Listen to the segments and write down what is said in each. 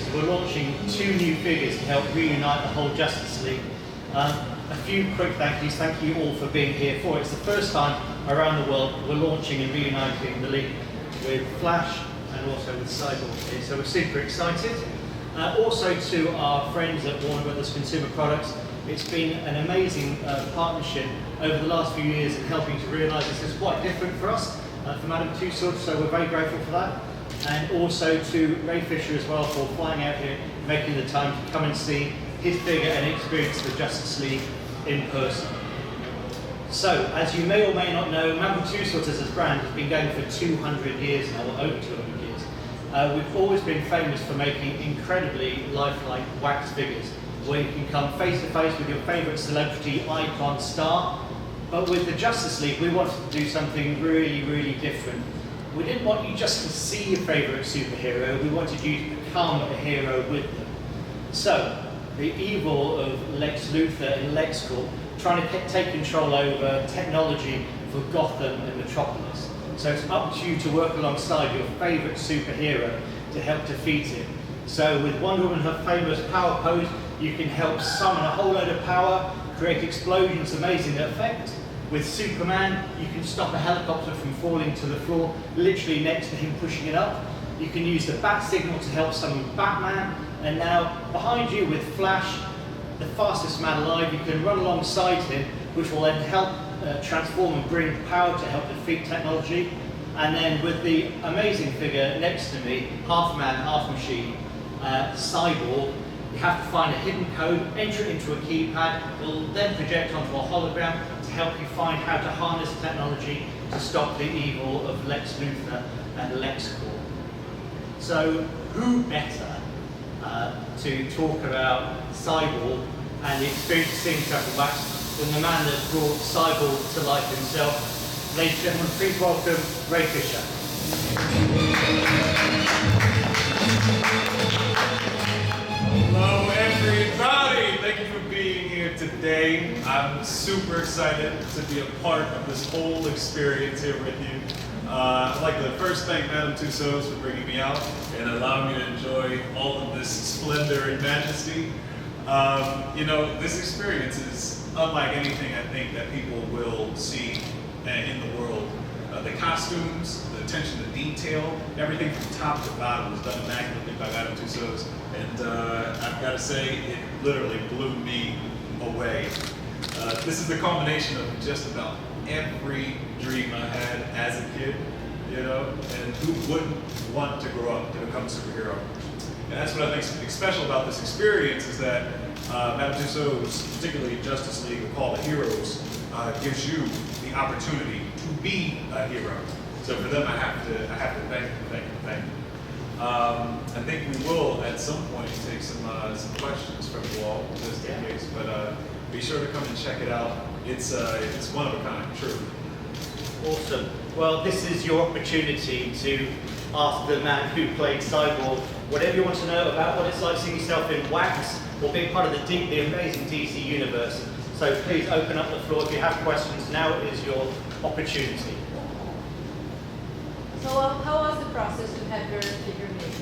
is we're launching 2 new figures to help reunite the whole Justice League. A few quick thank yous. Thank you all for being here for it. It's the first time around the world we're launching and reuniting the League with Flash and also with Cyborg here. So we're super excited. Also to our friends at Warner Brothers Consumer Products, it's been an amazing partnership over the last few years in helping to realise this is quite different for us, for Madame Tussauds, so we're very grateful for that. And also to Ray Fisher as well for flying out here, making the time to come and see his figure and experience the Justice League in person. So, as you may or may not know, Madame Tussauds as a brand has been going for 200 years now, or over 200 years. We've always been famous for making incredibly lifelike wax figures, where you can come face to face with your favourite celebrity, icon, star. But with the Justice League, we wanted to do something really, really different. We didn't want you just to see your favourite superhero, we wanted you to become a hero with them. So, the evil of Lex Luthor in LexCorp, trying to take control over technology for Gotham and Metropolis. So it's up to you to work alongside your favourite superhero to help defeat him. So with Wonder Woman, her famous power pose, you can help summon a whole load of power, create explosions, amazing effect. With Superman, you can stop a helicopter from falling to the floor, literally next to him pushing it up. You can use the bat signal to help summon Batman. And now, behind you with Flash, the fastest man alive, you can run alongside him, which will then help transform and bring power to help defeat technology. And then with the amazing figure next to me, half man, half machine, Cyborg, you have to find a hidden code, enter it into a keypad, it will then project onto a hologram to help you find how to harness technology to stop the evil of Lex Luthor and LexCorp. So who better to talk about Cyborg and the experience of seeing Cyborg Wax than the man that brought Cyborg to life himself. Ladies and gentlemen, please welcome Ray Fisher. Hello everybody, thank you for being here today. I'm super excited to be a part of this whole experience here with you. I'd like to first thank Madame Tussauds for bringing me out and allowing me to enjoy all of this splendor and majesty. You know, this experience is unlike anything I think that people will see in the world. The costumes, the attention to detail, everything from top to bottom was done immaculately by Madame Tussauds, and I've got to say, it literally blew me away. This is the culmination of just about every dream I had as a kid, you know, and who wouldn't want to grow up to become a superhero? And that's what I think is special about this experience is that Madame Tussauds, particularly Justice League, Call the Heroes, gives you the opportunity to be a hero. So for them, I have to thank you. I think we will at some point take some questions from you all, just in case. But be sure to come and check it out. It's one of a kind, true. Awesome. Well, this is your opportunity to ask the man who played Cyborg whatever you want to know about what it's like seeing yourself in wax or being part of the amazing DC universe. So please open up the floor if you have questions. Now is your opportunity. So how was the process to have your figure made?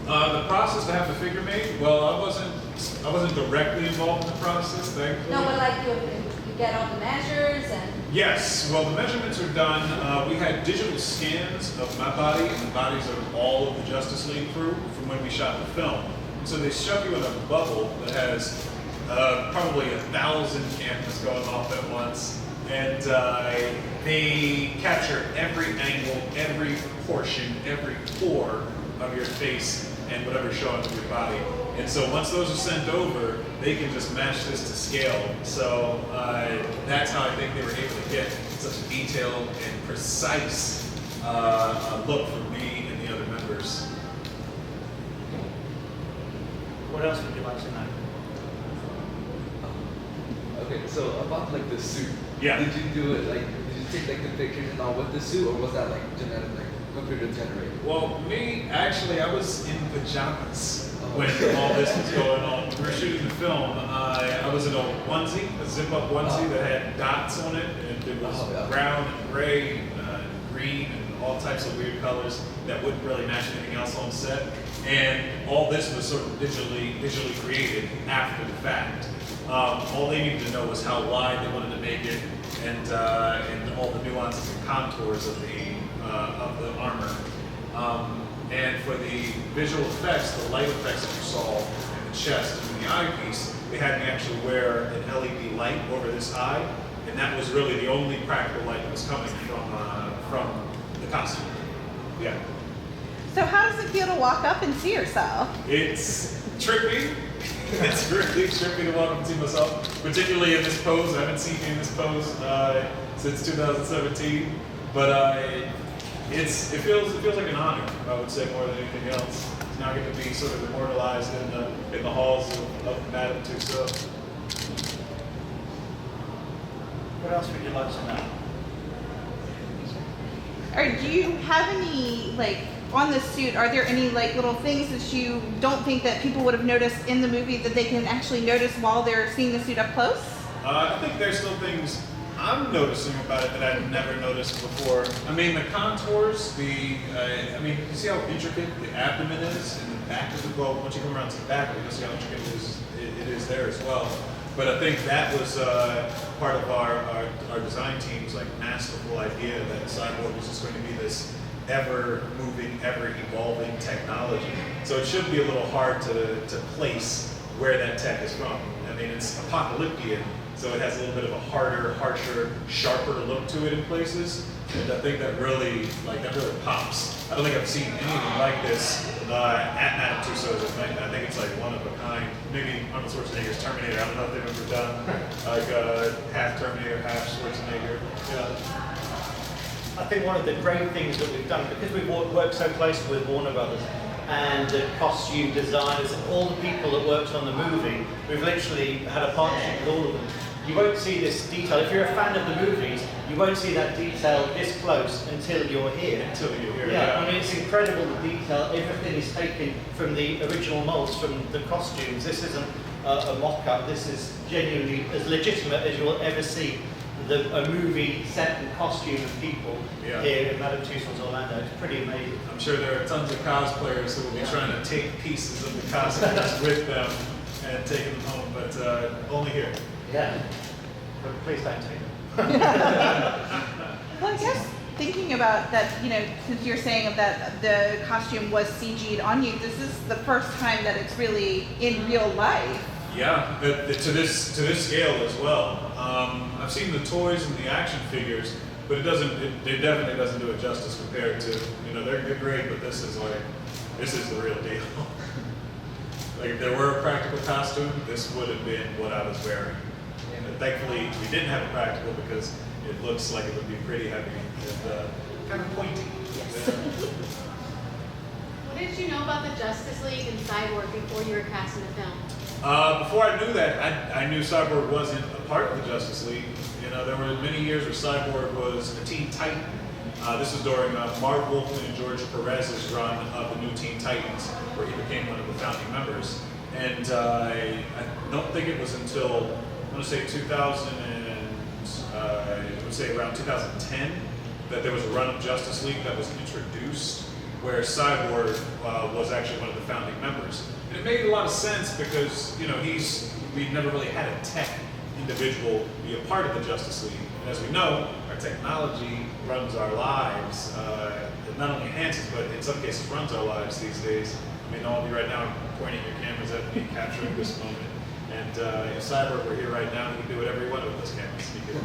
The process to have the figure made? Well, I wasn't directly involved in the process, thankfully. No, but like you get all the measures and... Yes, well the measurements are done. We had digital scans of my body and the bodies of all of the Justice League crew from when we shot the film. And so they shove you in a bubble that has probably 1,000 cameras going off at once. And they capture every angle, every portion, every pore of your face and whatever's showing of your body. And so once those are sent over, they can just match this to scale. So that's how I think they were able to get such a detailed and precise look from me and the other members. What else would you like to know? Okay, so about like the suit. Yeah. Did you do it like, did you take like the pictures and all with the suit, or was that like genetic, like computer generated? Well, me, actually, I was in pajamas when all this was going on. When we were shooting the film, I was in a onesie, a zip-up onesie that had dots on it, and it was brown and gray, green, and all types of weird colors that wouldn't really match anything else on set. And all this was sort of digitally created after the fact. All they needed to know was how wide they wanted to make it, and all the nuances and contours of the armor. And for the visual effects, the light effects that you saw in the chest and in the eyepiece, they had me actually wear an LED light over this eye, and that was really the only practical light that was coming from the costume. Yeah. So how does it feel to walk up and see yourself? It's trippy. It's really trippy to walk up and see myself, particularly in this pose. I haven't seen me in this pose since 2017, but it feels like an honor, I would say, more than anything else. Now I get to be sort of immortalized in the halls of Madame Tussauds. What else would you like to know? Or do you have any, like, on the suit, are there any, like, little things that you don't think that people would have noticed in the movie that they can actually notice while they're seeing the suit up close? I think there's still things I'm noticing about it that I've never noticed before. I mean, the contours, you see how intricate the abdomen is in the back of the bow. Once you come around to the back, you can see how intricate it is there as well. But I think that was part of our design team's like masterful idea that Cyborg was just going to be this ever-moving, ever-evolving technology. So it should be a little hard to place where that tech is from. I mean, it's apocalyptic, so it has a little bit of a harder, harsher, sharper look to it in places. And I think that really pops. I don't think I've seen anything like this at Madame Tussauds. I think it's like one of a kind. Maybe Arnold Schwarzenegger's Terminator. I don't know if they've ever done like half Terminator, half Schwarzenegger. Yeah. I think one of the great things that we've done, because we've worked so closely with Warner Brothers and the costume designers and all the people that worked on the movie, we've literally had a partnership with all of them. You won't see this detail. If you're a fan of the movies, you won't see that detail this close until you're here. Until you're here. Yeah, I mean, it's incredible, the detail. Everything is taken from the original molds, from the costumes. This isn't a mock-up. This is genuinely as legitimate as you'll ever see a movie set and costume of people here at Madame Tussauds Orlando. It's pretty amazing. I'm sure there are tons of cosplayers who will be trying to take pieces of the costumes with them and take them home, but only here. Yeah. But please don't take them. Well, I guess thinking about that, since you're saying that the costume was CG'd on you, this is the first time that it's really in real life. Yeah, to this scale as well. I've seen the toys and the action figures, but it definitely doesn't do it justice compared to, they're great, but this is the real deal. Like if there were a practical costume, this would have been what I was wearing. And thankfully, we didn't have a practical because it looks like it would be pretty heavy and kind of pointy. Yes. Yeah. What did you know about the Justice League and Cyborg before you were cast in the film? Before I knew that, I knew Cyborg wasn't a part of the Justice League. There were many years where Cyborg was a Teen Titan. This was during Mark Wolfman and George Perez's run of the new Teen Titans, where he became one of the founding members. And I don't think it was until, I want to say 2000 and, I would say around 2010, that there was a run of Justice League that was introduced, where Cyborg was actually one of the founding members. And it made a lot of sense because, we've never really had a tech individual be a part of the Justice League. And as we know, our technology runs our lives. It not only enhances, but in some cases runs our lives these days. I mean, all of you right now are pointing your cameras at me, capturing this moment. And if Cyborg were here right now, he could do whatever he wanted with those cameras. He could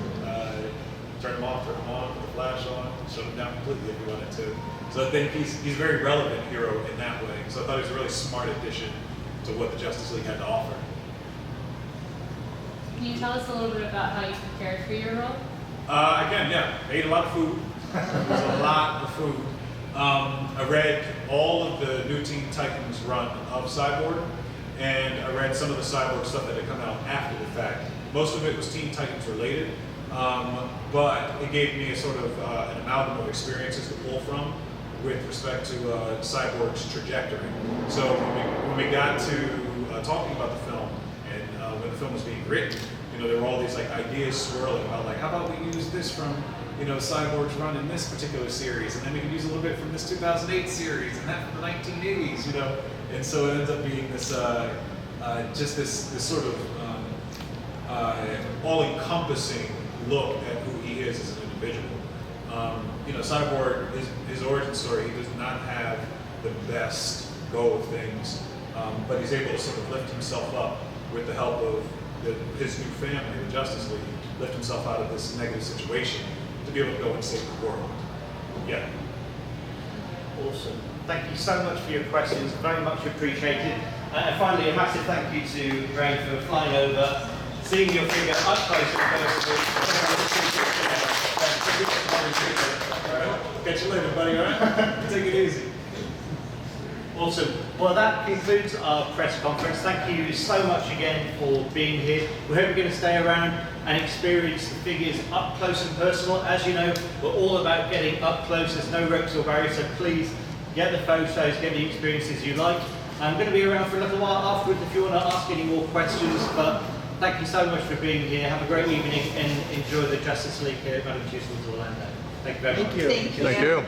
turn them off, turn them on, put the flash on, shut them down completely if he wanted to. So I think he's a very relevant hero in that way. So I thought he was a really smart addition to what the Justice League had to offer. Can you tell us a little bit about how you prepared for your role? Again, yeah, ate a lot of food. It was a lot of food. I read all of the new Teen Titans run of Cyborg, and I read some of the Cyborg stuff that had come out after the fact. Most of it was Teen Titans related, but it gave me a sort of an amalgam of experiences to pull from with respect to Cyborg's trajectory. So when we got to talking about the film, and when the film was being written, there were all these like ideas swirling about like, how about we use this from Cyborg's run in this particular series, and then we could use a little bit from this 2008 series and that from the 1980s, and so it ends up being this just this sort of all-encompassing look at who he is as an individual. Cyborg, his origin story, he does not have the best go of things, but he's able to sort of lift himself up with the help of his new family, the Justice League, lift himself out of this negative situation to be able to go and save the world. Yeah. Awesome. Thank you so much for your questions, very much appreciated. And finally, a massive thank you to Ray for flying over, seeing your figure up close and personal. Catch you later, buddy, all right? Take it easy. Awesome. Well, that concludes our press conference. Thank you so much again for being here. We hope you're going to stay around and experience the figures up close and personal. As you know, we're all about getting up close. There's no ropes or barriers, so please get the photos, get the experiences you like. I'm going to be around for a little while afterwards if you want to ask any more questions, but thank you so much for being here. Have a great evening and enjoy the Justice League here at Madame Tussauds Orlando. Thank you very much. Thank you. Thank you.